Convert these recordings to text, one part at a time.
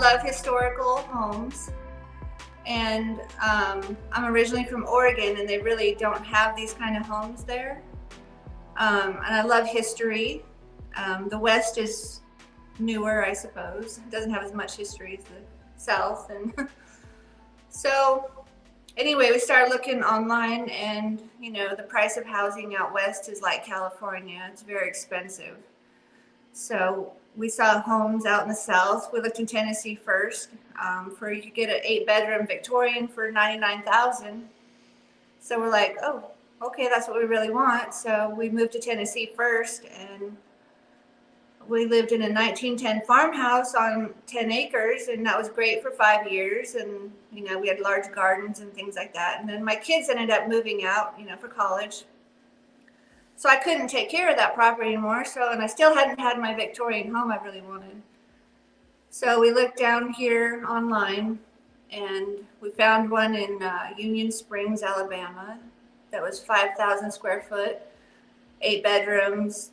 love historical homes. And I'm originally from Oregon, and they really don't have these kind of homes there. And I love history. The West is newer, I suppose. It doesn't have as much history as the South. And so anyway, we started looking online, and the price of housing out West is like California. It's very expensive. So we saw homes out in the South. We looked in Tennessee first. You could get an 8-bedroom Victorian for $99,000. So we're like, oh, okay, that's what we really want. So we moved to Tennessee first, and we lived in a 1910 farmhouse on 10 acres, and that was great for 5 years. And we had large gardens and things like that. And then my kids ended up moving out, for college. So I couldn't take care of that property anymore. And I still hadn't had my Victorian home I really wanted. So we looked down here online, and we found one in Union Springs, Alabama, that was 5,000 square foot, 8 bedrooms,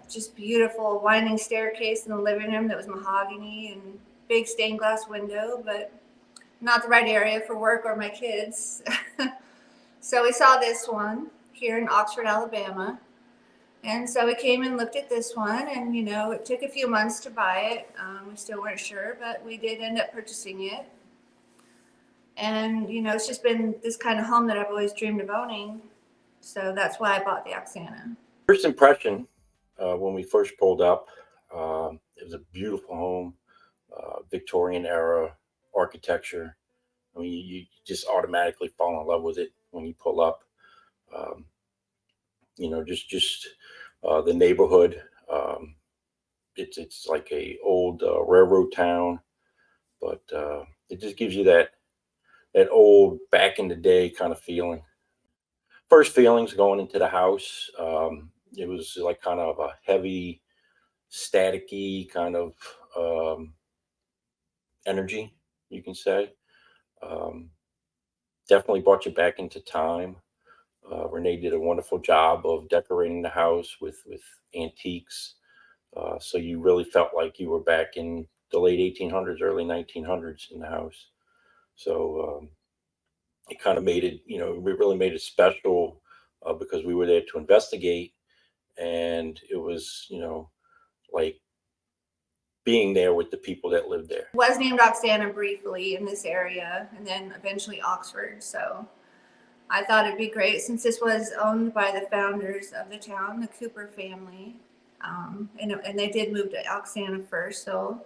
just beautiful winding staircase in the living room that was mahogany and big stained glass window, but not the right area for work or my kids. So we saw this one here in Oxford, Alabama. And so we came and looked at this one, and it took a few months to buy it. We still weren't sure, but we did end up purchasing it. And it's just been this kind of home that I've always dreamed of owning. So that's why I bought the Oxanna. First impression when we first pulled up, it was a beautiful home, Victorian era architecture. I mean, you just automatically fall in love with it when you pull up. Just the neighborhood. It's like a old railroad town, but it just gives you that old back in the day kind of feeling. First feelings going into the house, it was like kind of a heavy, staticky kind of energy, you can say. Definitely brought you back into time. Renee did a wonderful job of decorating the house with antiques. So you really felt like you were back in the late 1800s, early 1900s in the house. So it kind of made it, we really made it special because we were there to investigate. And it was, like being there with the people that lived there. It was named Oxanna briefly in this area, and then eventually Oxford. So I thought it'd be great since this was owned by the founders of the town, the Cooper family. And they did move to Oxanna first. So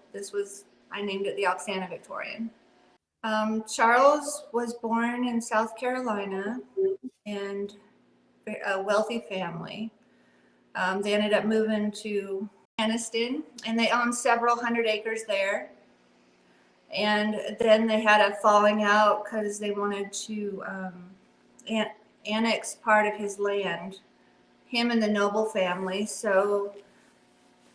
I named it the Oxanna Victorian. Charles was born in South Carolina, and a wealthy family. They ended up moving to Anniston, and they owned several hundred acres there. And then they had a falling out because they wanted to annex part of his land, him and the Noble family. So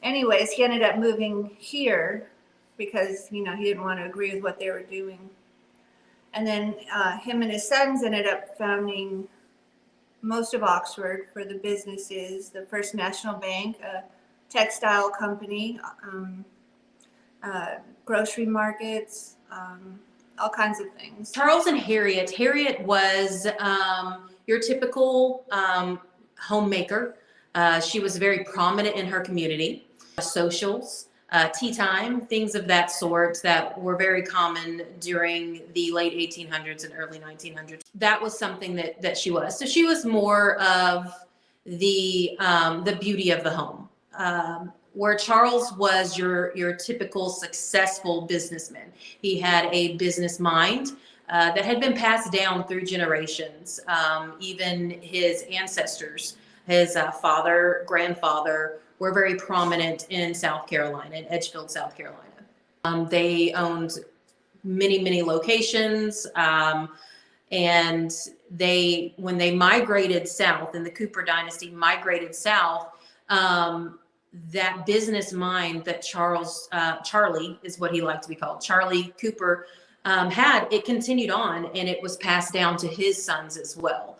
anyways, he ended up moving here because, he didn't want to agree with what they were doing. And then him and his sons ended up founding most of Oxford for the businesses, the First National Bank, a textile company, grocery markets, all kinds of things. Charles and Harriet. Harriet was your typical homemaker. She was very prominent in her community. Socials, tea time, things of that sort that were very common during the late 1800s and early 1900s. That was something that she was. So she was more of the beauty of the home. Where Charles was your typical successful businessman. He had a business mind that had been passed down through generations. Even his ancestors, his father, grandfather, were very prominent in South Carolina, in Edgefield, South Carolina. They owned many, many locations. And when they migrated south, and the Cooper dynasty migrated south, that business mind that Charlie is what he liked to be called, Charlie Cooper, it continued on, and it was passed down to his sons as well.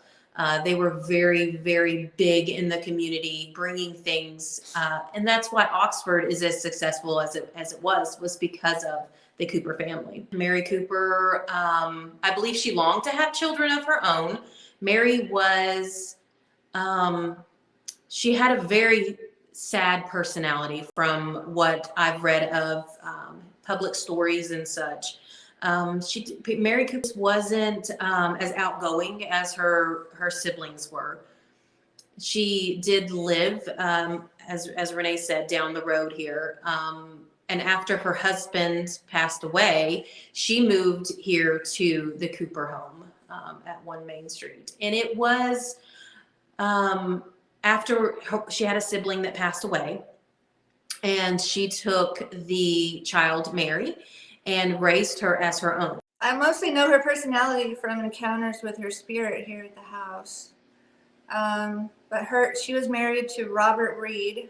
They were very, very big in the community, bringing things, and that's why Oxford is as successful as it was because of the Cooper family. Mary Cooper, I believe she longed to have children of her own. Mary was, she had a very sad personality from what I've read of public stories and such. Mary Cooper wasn't as outgoing as her siblings were. She did live, as Renee said, down the road here. And after her husband passed away, she moved here to the Cooper home at 1 Main Street. And it was she had a sibling that passed away, and she took the child, Mary, and raised her as her own. I mostly know her personality from encounters with her spirit here at the house. But she was married to Robert Reed.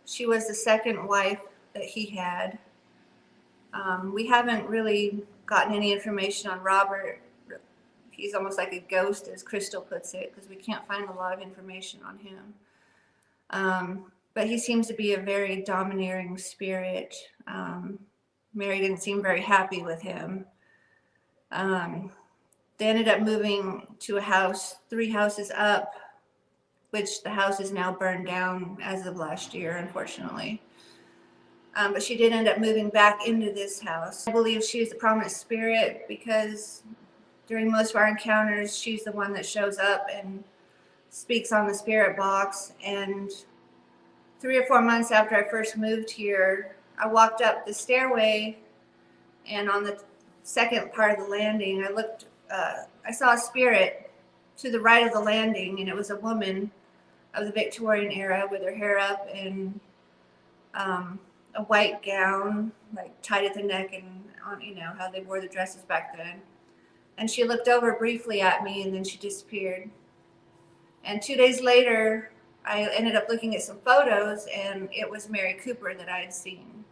She was the second wife that he had. We haven't really gotten any information on Robert. He's almost like a ghost, as Crystal puts it, because we can't find a lot of information on him. But he seems to be a very domineering spirit. Mary didn't seem very happy with him. They ended up moving to a house 3 houses up, which the house is now burned down as of last year, unfortunately. But she did end up moving back into this house. I believe she's a prominent spirit because during most of our encounters, she's the one that shows up and speaks on the spirit box. And 3 or 4 months after I first moved here, I walked up the stairway, and on the second part of the landing, I saw a spirit to the right of the landing, and it was a woman of the Victorian era with her hair up and a white gown, like tied at the neck, and on, how they wore the dresses back then. And she looked over briefly at me, and then she disappeared. And 2 days later, I ended up looking at some photos, and it was Mary Cooper that I had seen.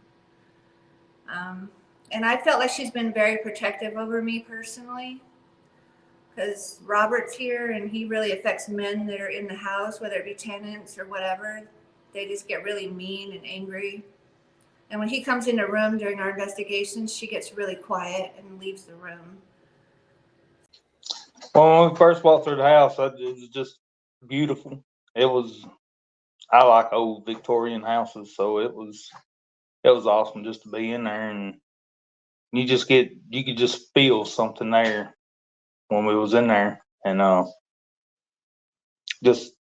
And I felt like she's been very protective over me personally, because Robert's here, and he really affects men that are in the house, whether it be tenants or whatever. They just get really mean and angry. And when he comes in the room during our investigations, she gets really quiet and leaves the room. Well, when we first walked through the house, it was just beautiful. I like old Victorian houses, so it was awesome just to be in there, and you could just feel something there when we was in there, and just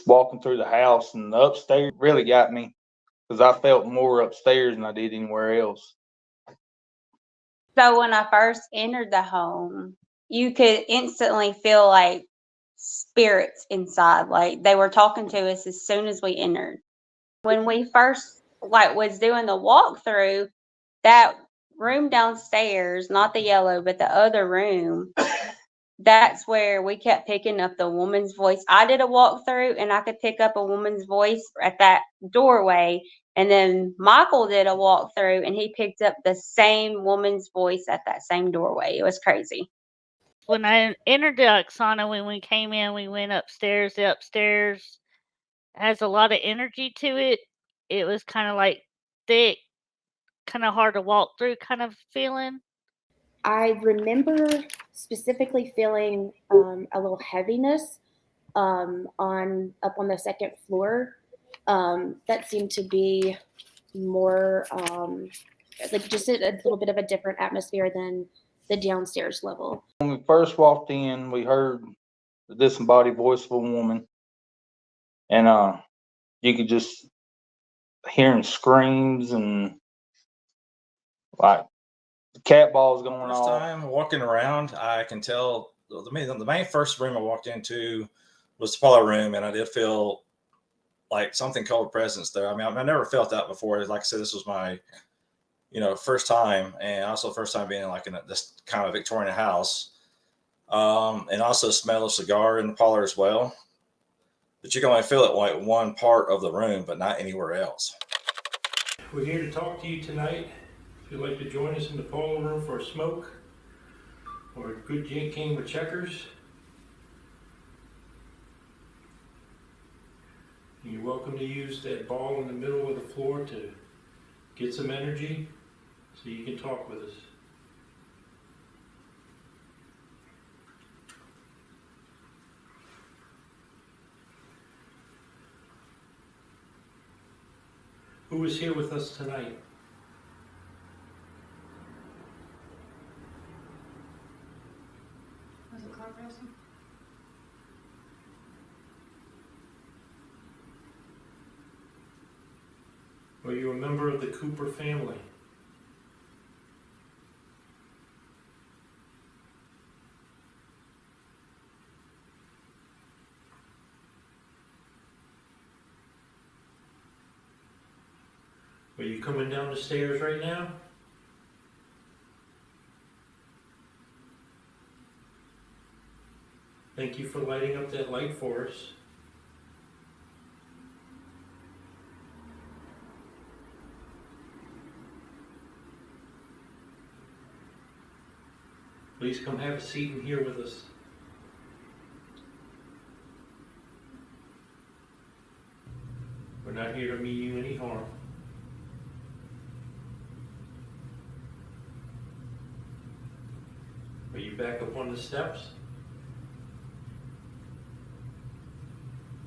walking through the house and the upstairs really got me, because I felt more upstairs than I did anywhere else. So when I first entered the home, you could instantly feel like spirits inside, like they were talking to us as soon as we entered. When we first was doing the walkthrough, that room downstairs, not the yellow, but the other room, that's where we kept picking up the woman's voice. I did a walkthrough and I could pick up a woman's voice at that doorway. And then Michael did a walkthrough and he picked up the same woman's voice at that same doorway. It was crazy. When I entered the Oxanna, when we came in, we went upstairs. The upstairs has a lot of energy to it. It was kind of like thick, kind of hard to walk through kind of feeling. I remember specifically feeling a little heaviness up on the second floor. That seemed to be more like just a little bit of a different atmosphere than the downstairs level. When we first walked in, we heard the disembodied voice of a woman, and you could just hearing screams and like cat balls going First off. time walking around, I can tell the main first room I walked into was the parlor room, and I did feel like something cold presence there. I mean, I never felt that before. Like I said, this was my first time, and also first time being in this kind of Victorian house, and also smell of cigar in the parlor as well. But you can only feel it like one part of the room, but not anywhere else. We're here to talk to you tonight. If you'd like to join us in the parlor room for a smoke or a good game of checkers, you're welcome to use that ball in the middle of the floor to get some energy. so you can talk with us. Who is here with us tonight? Was it Clark Wilson? Are you a member of the Cooper family? Are you coming down the stairs right now? Thank you for lighting up that light for us. Please come have a seat in here with us. We're not here to mean you any harm. Are you back up on the steps?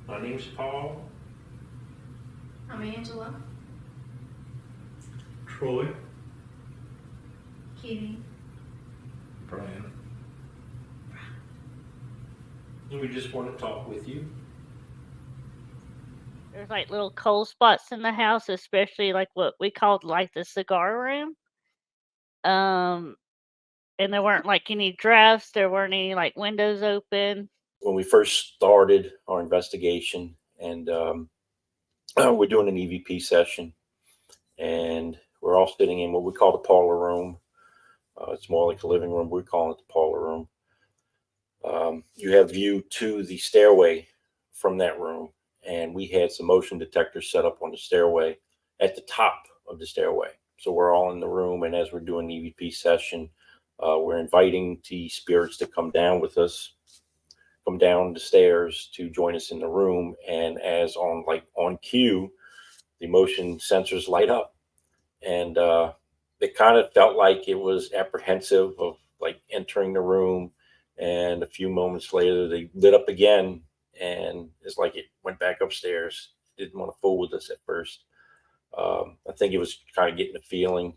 My name's Paul. I'm Angela. Troy. Kitty. Brian. And we just want to talk with you. There's like little cold spots in the house, especially like what we called like the cigar room. And there weren't like any drafts, there weren't any like windows open. When we first started our investigation, and we're doing an EVP session, and we're all sitting in what we call the parlor room. It's more like a living room. We call it the parlor room. You have view to the stairway from that room, and we had some motion detectors set up on the stairway at the top of the stairway. So we're all in the room, and as we're doing the EVP session, we're inviting the spirits to come down with us, come down the stairs to join us in the room. And as on cue, the motion sensors light up, and it kind of felt like it was apprehensive of like entering the room. And a few moments later, they lit up again, and it's like it went back upstairs. Didn't want to fool with us at first. I think it was kind of getting a feeling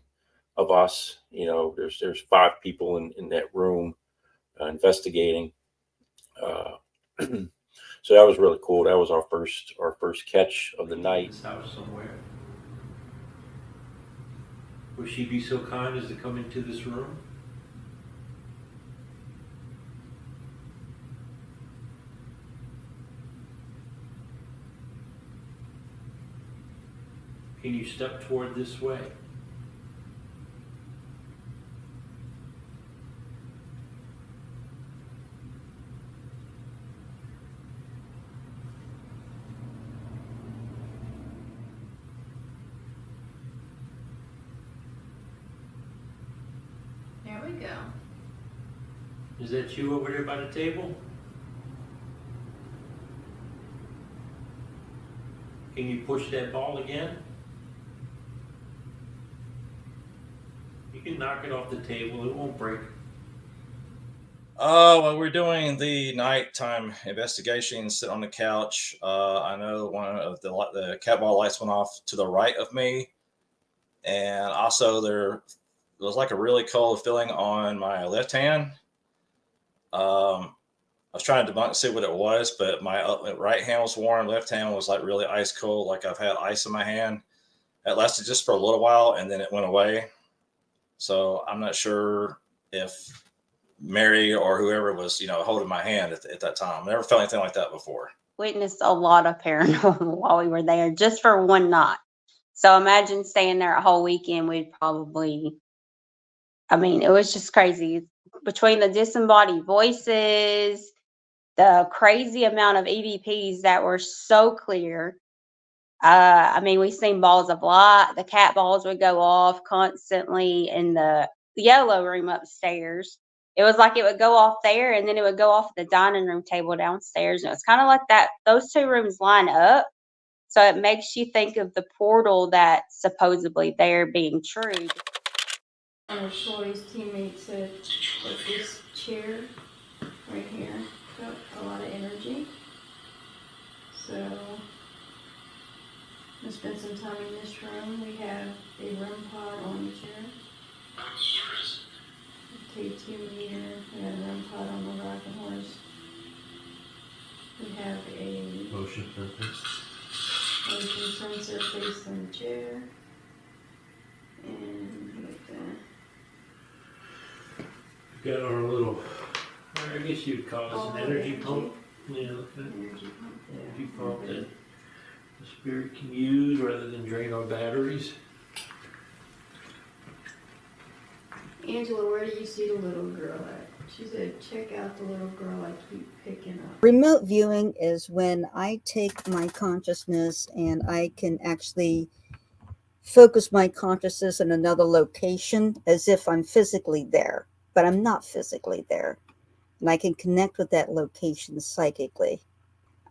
of us. You know, there's 5 people in that room investigating. So that was really cool. That was our first catch of the night. This house somewhere. Will she be so kind as to come into this room? Can you step toward this way? There we go. Is that you over there by the table? Can you push that ball again? You can knock it off the table, it won't break. Well, we're doing the nighttime investigation. Sit on the couch. I know one of the cat ball lights went off to the right of me, and also there was like a really cold feeling on my left hand. I was trying to see what it was, but my right hand was warm. Left hand was like really ice cold, like I've had ice in my hand. It lasted just for a little while, and then it went away. So I'm not sure if Mary or whoever was, holding my hand at that time. Never felt anything like that before. Witnessed a lot of paranormal while we were there, just for one night. So imagine staying there a whole weekend. We'd probably, it was just crazy. Between the disembodied voices, the crazy amount of EVPs that were so clear. We seen balls of light. The cat balls would go off constantly in the yellow room upstairs. It was like it would go off there, and then it would go off the dining room table downstairs. And it was kind of like that. Those 2 rooms line up. So it makes you think of the portal that's supposedly there being true. One of Troy's teammates said that this chair right here felt a lot of energy. So I'm gonna spend some time in this room. We have a REM pod on the chair. K2 meter. We have a REM pod on the rocking horse. We have a Motion sensor placed in the chair. And like that. Got our little, I guess you'd call this Oh, an energy energy. pump. Yeah, look at that. Energy pump there. Energy pump that the spirit can use rather than drain our batteries. Angela, where do you see the little girl at? She said, check out the little girl I keep picking up. Remote viewing is when I take my consciousness and I can actually focus my consciousness in another location as if I'm physically there, but I'm not physically there. And I can connect with that location psychically.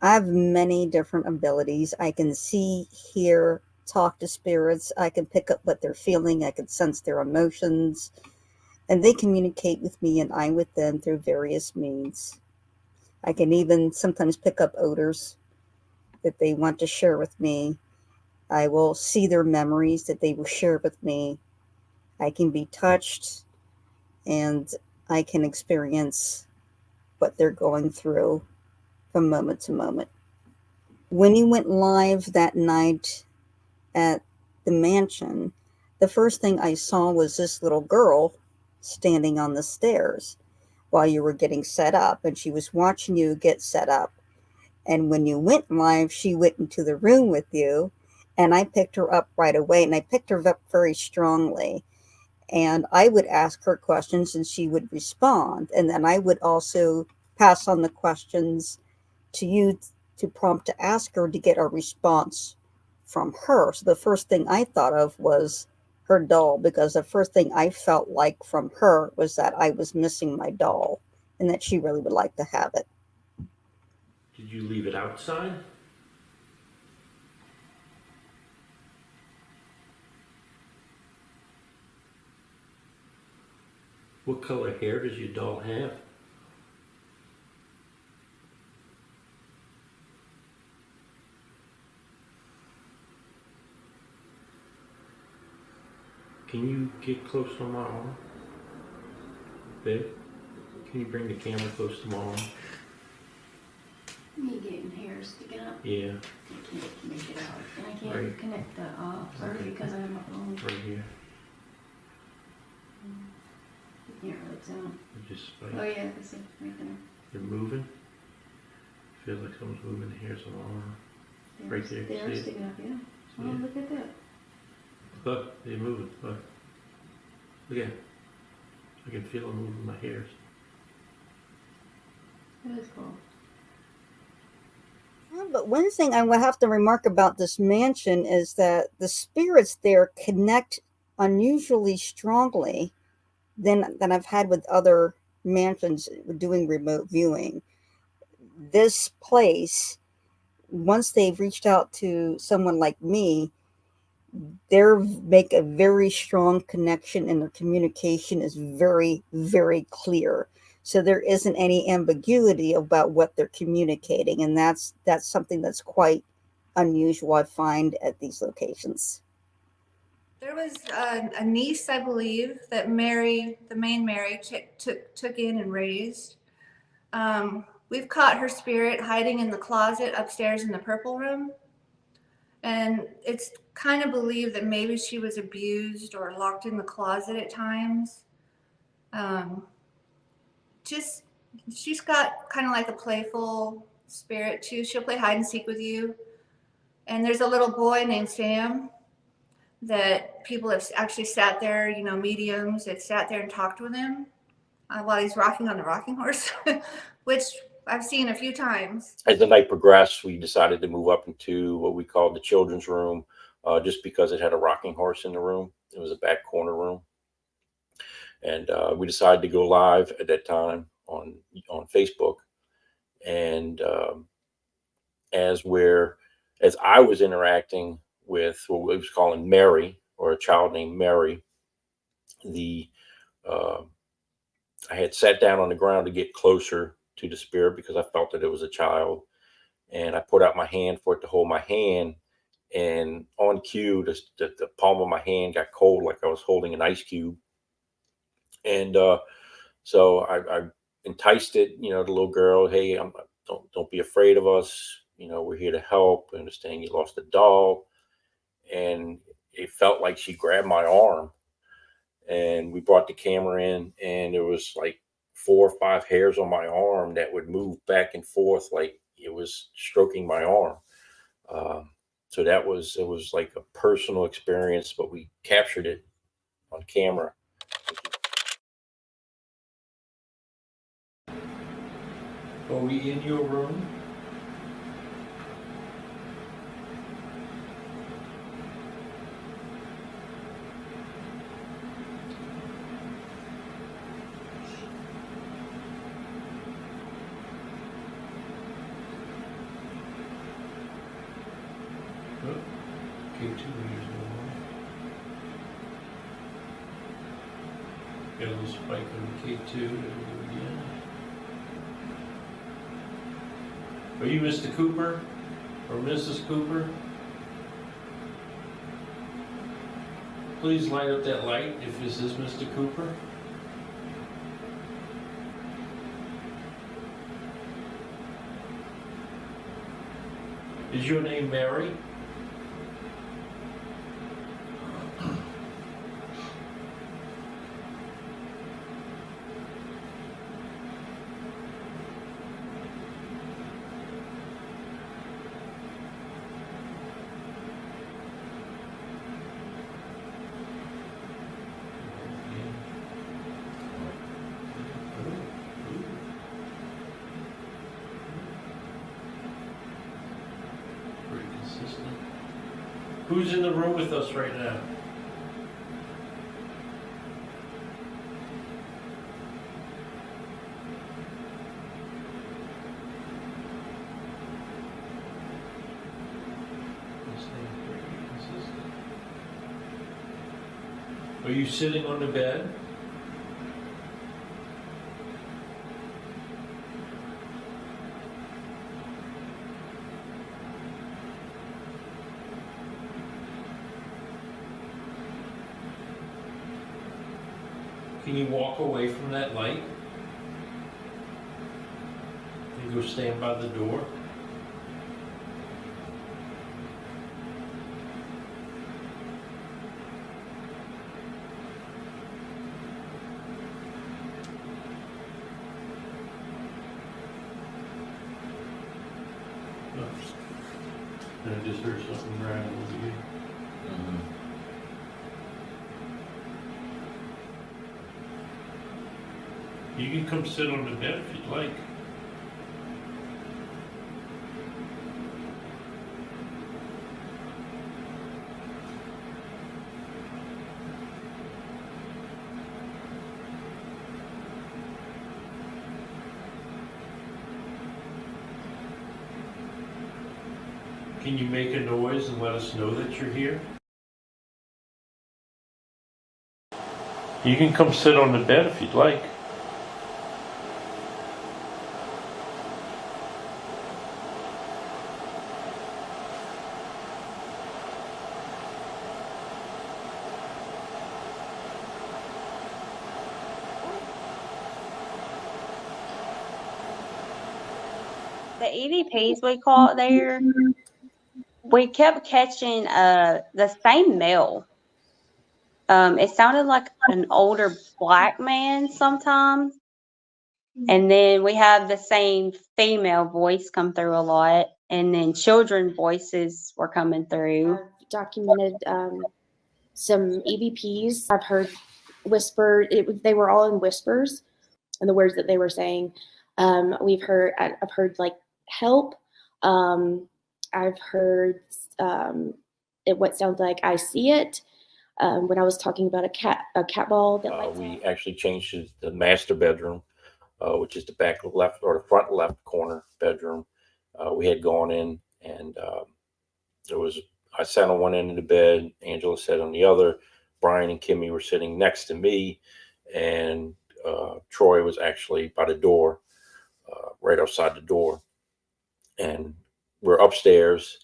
I have many different abilities. I can see, hear, talk to spirits. I can pick up what they're feeling. I can sense their emotions. And they communicate with me and I with them through various means. I can even sometimes pick up odors that they want to share with me. I will see their memories that they will share with me. I can be touched and I can experience what they're going through from moment to moment. When he went live that night at the mansion, the first thing I saw was this little girl standing on the stairs while you were getting set up, and she was watching you get set up. And when you went live, she went into the room with you, and I picked her up right away, and I picked her up very strongly. And I would ask her questions and she would respond. And then I would also pass on the questions to you to prompt to ask her to get a response from her. So the first thing I thought of was her doll, because the first thing I felt like from her was that I was missing my doll and that she really would like to have it. Did you leave it outside? What color hair does your doll have? Can you get close to my arm? Babe, can you bring the camera close to my arm? Me getting hair sticking up. Yeah, I can't make it out. And I can't Right. connect the plug because I have my phone. right here. You can't really tell. Just Oh like yeah, I can see right there. they're moving. Feels like someone's moving the hairs on my arm. Right there, They are see it? sticking up, yeah. Oh, Yeah. look at that. Look, they're moving. Look. Look at it. I can feel them moving my hairs. That is cool. But one thing I will have to remark about this mansion is that the spirits there connect unusually strongly than I've had with other mansions doing remote viewing. This place, once they've reached out to someone like me, they make a very strong connection and their communication is very, very clear. So there isn't any ambiguity about what they're communicating, and that's something that's quite unusual, I find, at these locations. There was a niece, I believe, that Mary, the main Mary, took in and raised. We've caught her spirit hiding in the closet upstairs in the purple room. And it's kind of believed that maybe she was abused or locked in the closet at times. She's got kind of like a playful spirit too. She'll play hide and seek with you. And there's a little boy named Sam that people have actually sat there, mediums have sat there and talked with him while he's rocking on the rocking horse, which I've seen a few times. As the night progressed, we decided to move up into what we called the children's room, just because it had a rocking horse in the room. It was a back corner room. And we decided to go live at that time on Facebook. And as I was interacting with what we was calling Mary, or a child named Mary, the uh, I had sat down on the ground to get closer to the spirit because I felt that it was a child. And I put out my hand for it to hold my hand. And on cue, the palm of my hand got cold like I was holding an ice cube. And so I enticed it, you know, the little girl, hey, don't be afraid of us. You know, we're here to help. I understand you lost a doll. And it felt like she grabbed my arm. And we brought the camera in, and there was like 4 or 5 hairs on my arm that would move back and forth like it was stroking my arm. So it was like a personal experience, but we captured it on camera. Are we in your room? Oh, K2 here's no more. Got a little spike on K2. There we go again. Are you Mr. Cooper or Mrs. Cooper? Please light up that light if this is Mr. Cooper. Is your name Mary? Pretty consistent. Who's in the room with us right now? Are you sitting on the bed? Can you walk away from that light and go stand by the door? I just heard something rattle over here. You can come sit on the bed if you'd like. Can you make a noise and let us know that you're here? You can come sit on the bed if you'd like. The EVPs we caught there, we kept catching the same male. It sounded like an older black man sometimes. And then we have the same female voice come through a lot. And then children voices were coming through. I've documented some EVPs. I've heard they were all in whispers, and the words that they were saying. I've heard like help. I've heard what sounds like I see it. When I was talking about a cat ball that lights We up. actually changed to the master bedroom, which is the back left or the front left corner bedroom. We had gone in, and I sat on one end of the bed, Angela sat on the other. Brian and Kimmy were sitting next to me, and Troy was actually by the door, right outside the door. And we're upstairs,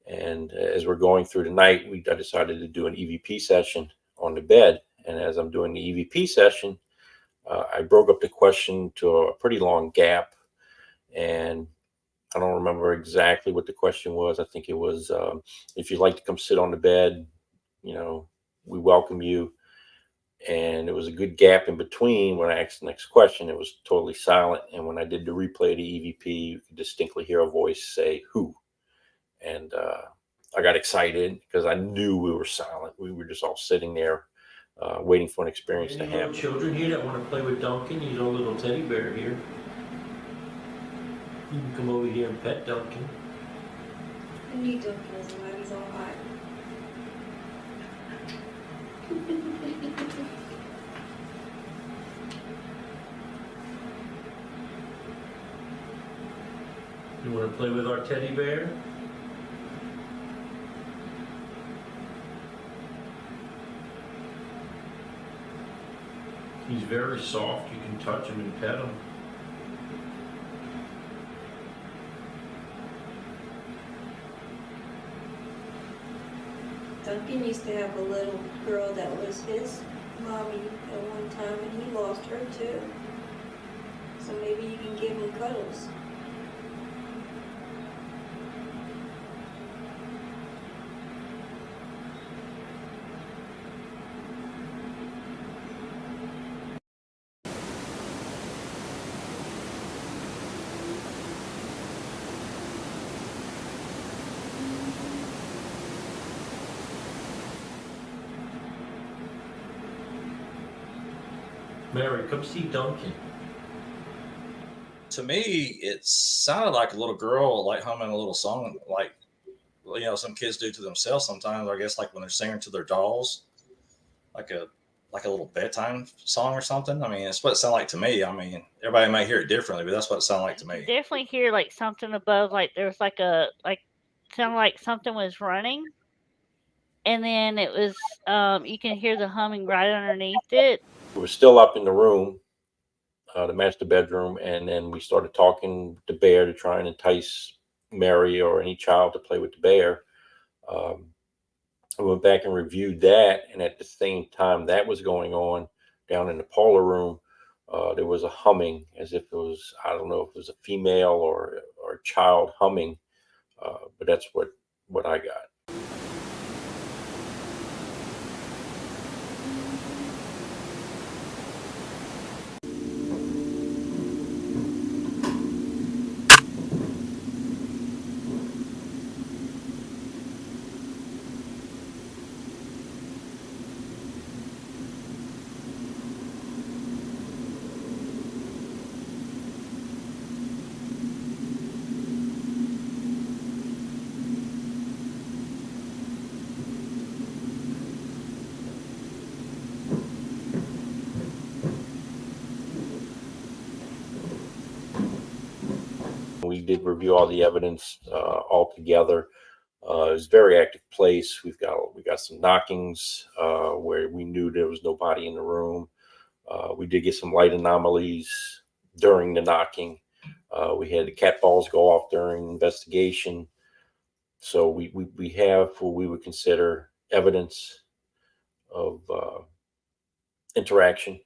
and as we're going through the night, I decided to do an EVP session on the bed. And as I'm doing the EVP session, I broke up the question to a pretty long gap, and I don't remember exactly what the question was. I think it was, if you'd like to come sit on the bed, we welcome you. And it was a good gap in between. When I asked the next question, it was totally silent. And when I did the replay of the EVP, you could distinctly hear a voice say, "Who?" And I got excited because I knew we were silent. We were just all sitting there waiting for an experience to Any little happen. children here that want to play with Duncan? He's our little teddy bear here. You can come over here and pet Duncan. I need Duncan as alive. He's all hot. You want to play with our teddy bear? He's very soft. You can touch him and pet him. Duncan used to have a little girl that was his mommy at one time, and he lost her too. So maybe you can give him cuddles. Mary, come see Duncan. To me, it sounded like a little girl, like humming a little song, like some kids do to themselves sometimes. I guess like when they're singing to their dolls, like a little bedtime song or something. I mean, it's what it sounded like to me. I mean, everybody may hear it differently, but that's what it sounded like to me. Definitely hear like something above, like there was sounded like something was running, and then it was you can hear the humming right underneath it. We were still up in the room, the master bedroom, and then we started talking the bear to try and entice Mary or any child to play with the bear. I went back and reviewed that, and at the same time that was going on down in the parlor room, there was a humming, as if it was, I don't know if it was a female or a child humming, but that's what I got. We did review all the evidence all together. It was a very active place. We got some knockings where we knew there was nobody in the room. We did get some light anomalies during the knocking. We had the cat balls go off during investigation. So we have what we would consider evidence of interaction.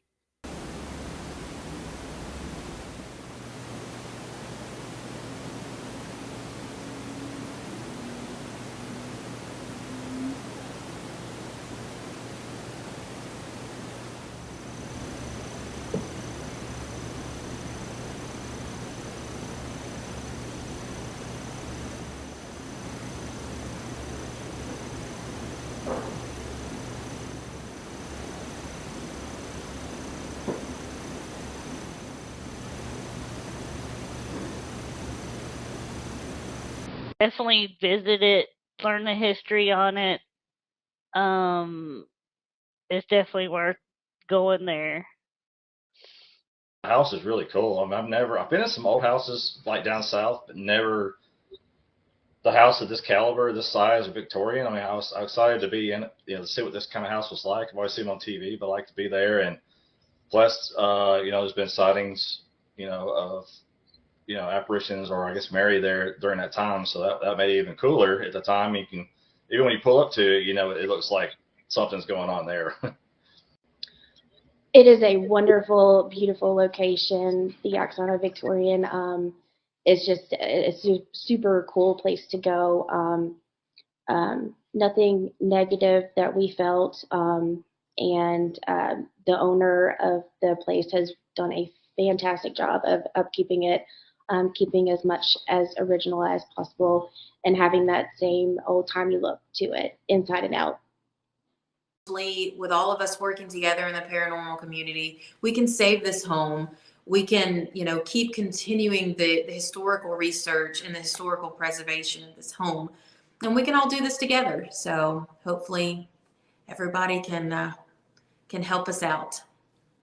Definitely visit it, learn the history on it. It's definitely worth going there. The house is really cool. I mean, I've been in some old houses like down south, but never the house of this caliber, this size, of Victorian. I mean, I was excited to be in it, to see what this kind of house was like. I've always seen it on TV, but I like to be there. And Plus, there's been sightings, of, apparitions or I guess Mary there during that time. So that made it even cooler at the time. You can, even when you pull up to it, it looks like something's going on there. It is a wonderful, beautiful location. The Oxanna Victorian is just it's a super cool place to go. Nothing negative that we felt, and the owner of the place has done a fantastic job of upkeeping it, keeping as much as original as possible, and having that same old timey look to it, inside and out. With all of us working together in the paranormal community, we can save this home. We can, keep continuing the historical research and the historical preservation of this home, and we can all do this together. So hopefully, everybody can help us out.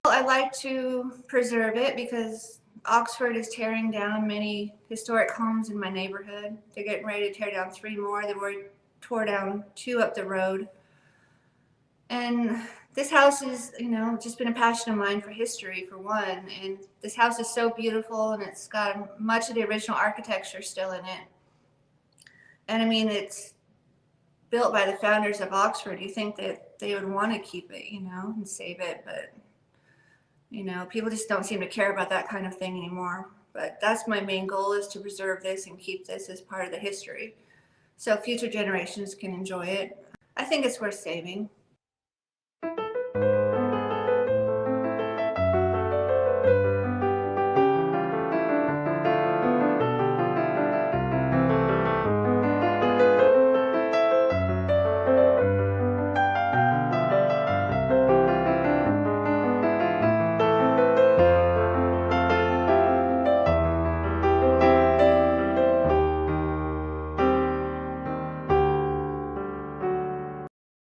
Well, I like to preserve it because Oxford is tearing down many historic homes in my neighborhood. They're getting ready to tear down 3 more. They already tore down 2 up the road. And this house is, just been a passion of mine for history, for one. And this house is so beautiful, and it's got much of the original architecture still in it. And I mean, it's built by the founders of Oxford. You think that they would want to keep it, and save it. But, people just don't seem to care about that kind of thing anymore. But that's my main goal, is to preserve this and keep this as part of the history so future generations can enjoy it. I think it's worth saving.